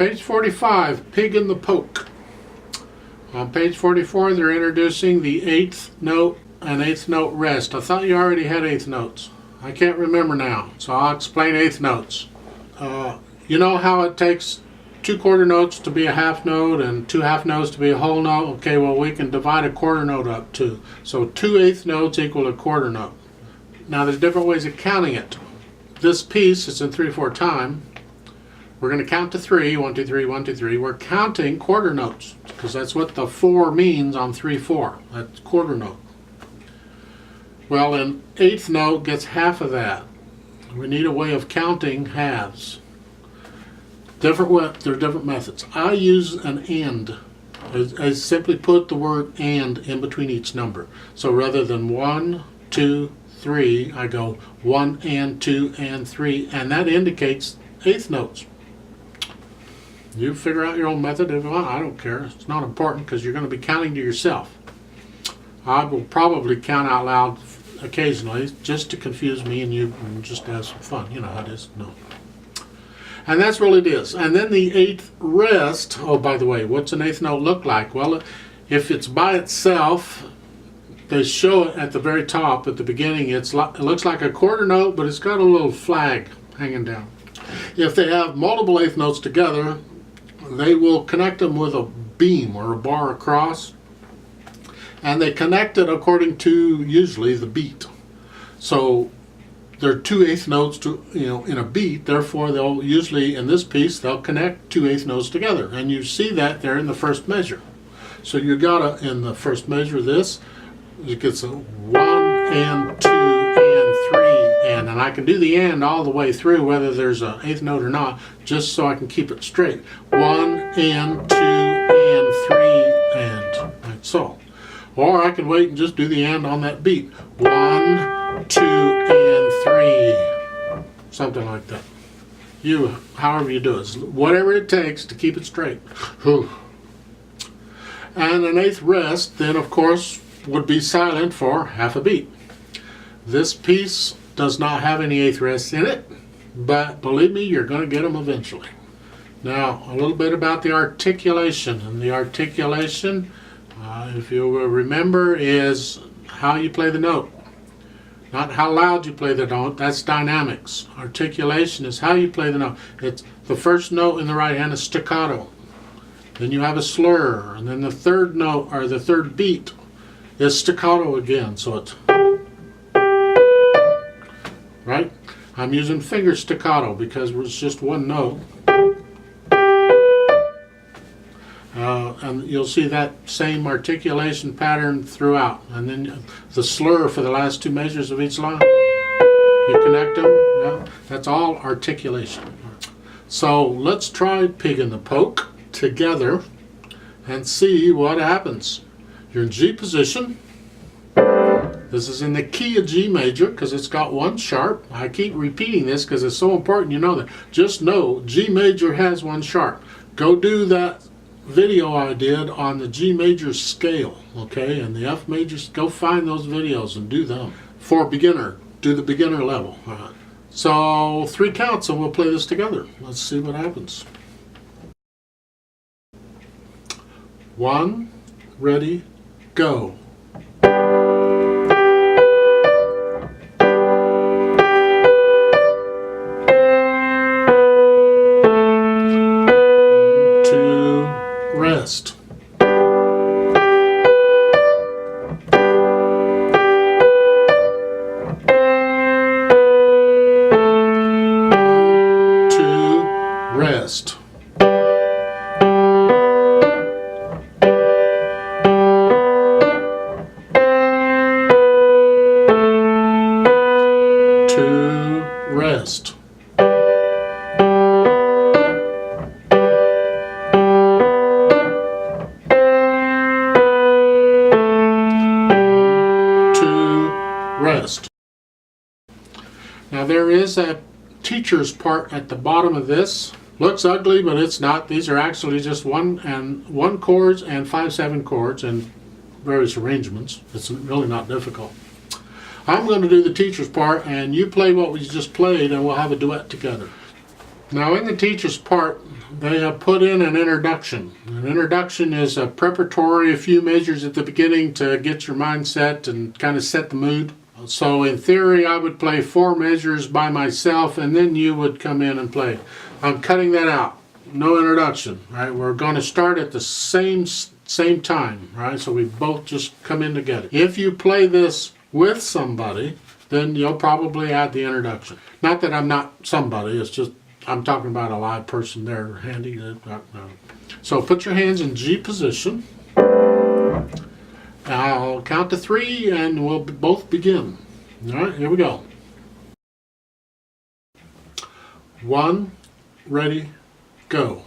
Page 45, Pig in the Poke. On page 44, they're introducing the eighth note and eighth note rest. I thought you already had eighth notes. I can't remember now, so I'll explain eighth notes. You know how it takes 2 quarter notes to be a half note and 2 half notes to be a whole note? Okay, well, we can divide a quarter note up too. So 2 eighth notes equal a quarter note. Now there's different ways of counting it. This piece is in 3/4 time. We're going to count to 3, 1, 2, 3, 1, 2, 3. We're counting quarter notes because that's what the 4 means on 3/4. That's quarter note. Well, an eighth note gets half of that. We need a way of counting halves. There are different methods. I use an and. I simply put the word and in between each number. So rather than 1, 2, 3, I go 1 and 2 and 3, and that indicates eighth notes. You figure out your own method if you want. I don't care. It's not important because you're going to be counting to yourself. I will probably count out loud occasionally just to confuse me and you and just have some fun. You know how it is. No. And that's really it is. And then the eighth rest. Oh, by the way, what's an eighth note look like? Well, if it's by itself, they show it at the very top at the beginning. It looks like a quarter note, but it's got a little flag hanging down. If they have multiple eighth notes together, they will connect them with a beam or a bar across, and they connect it according to usually the beat. So there are 2 eighth notes to, in a beat, therefore they'll usually, in this piece, they'll connect 2 eighth notes together, and you see that there in the first measure. So you gotta, in the first measure, this, it gets a 1 and 2 and 3 and I can do the and all the way through whether there's an eighth note or not, just so I can keep it straight. 1 and 2 and 3 and like so. Or I can wait and just do the and on that beat. 1, 2 and 3, something like that. However you do it, whatever it takes to keep it straight. Whew. And an eighth rest then of course would be silent for half a beat. This piece does not have any eighth rests in it, but believe me, you're going to get them eventually. Now, a little bit about the articulation. And the articulation, if you will remember, is how you play the note. Not how loud you play the note, that's dynamics. Articulation is how you play the note. It's the first note in the right hand is staccato. Then you have a slur, and then the third note, or the third beat, is staccato again, so it's right? I'm using finger staccato because it's just one note. And you'll see that same articulation pattern throughout. And then the slur for the last 2 measures of each line. You connect them, yeah, that's all articulation. So let's try Pig in the Poke together and see what happens. You're in G position. This is in the key of G major because it's got 1 sharp. I keep repeating this because it's so important you know that. Just know G major has 1 sharp. Go do that video I did on the G major scale, okay, and the F major. Go find those videos and do them. For beginner, do the beginner level. All right. So 3 counts and we'll play this together. Let's see what happens. 1, ready, go. Rest. 2, rest. 2, rest. 2, rest. Now there is a teacher's part at the bottom of this. Looks ugly, but it's not. These are actually just 1 chords and 5/7 chords and various arrangements. It's really not difficult. I'm going to do the teacher's part and you play what we just played and we'll have a duet together. Now in the teacher's part, they have put in an introduction. An introduction is a preparatory, a few measures at the beginning to get your mind set and kind of set the mood. So in theory, I would play 4 measures by myself and then you would come in and play. I'm cutting that out. No introduction, right? We're going to start at the same time, right? So we both just come in together. If you play this with somebody, then you'll probably add the introduction. Not that I'm not somebody, it's just I'm talking about a live person there handy. So put your hands in G position. I'll count to 3 and we'll both begin. All right, here we go. 1, ready, go.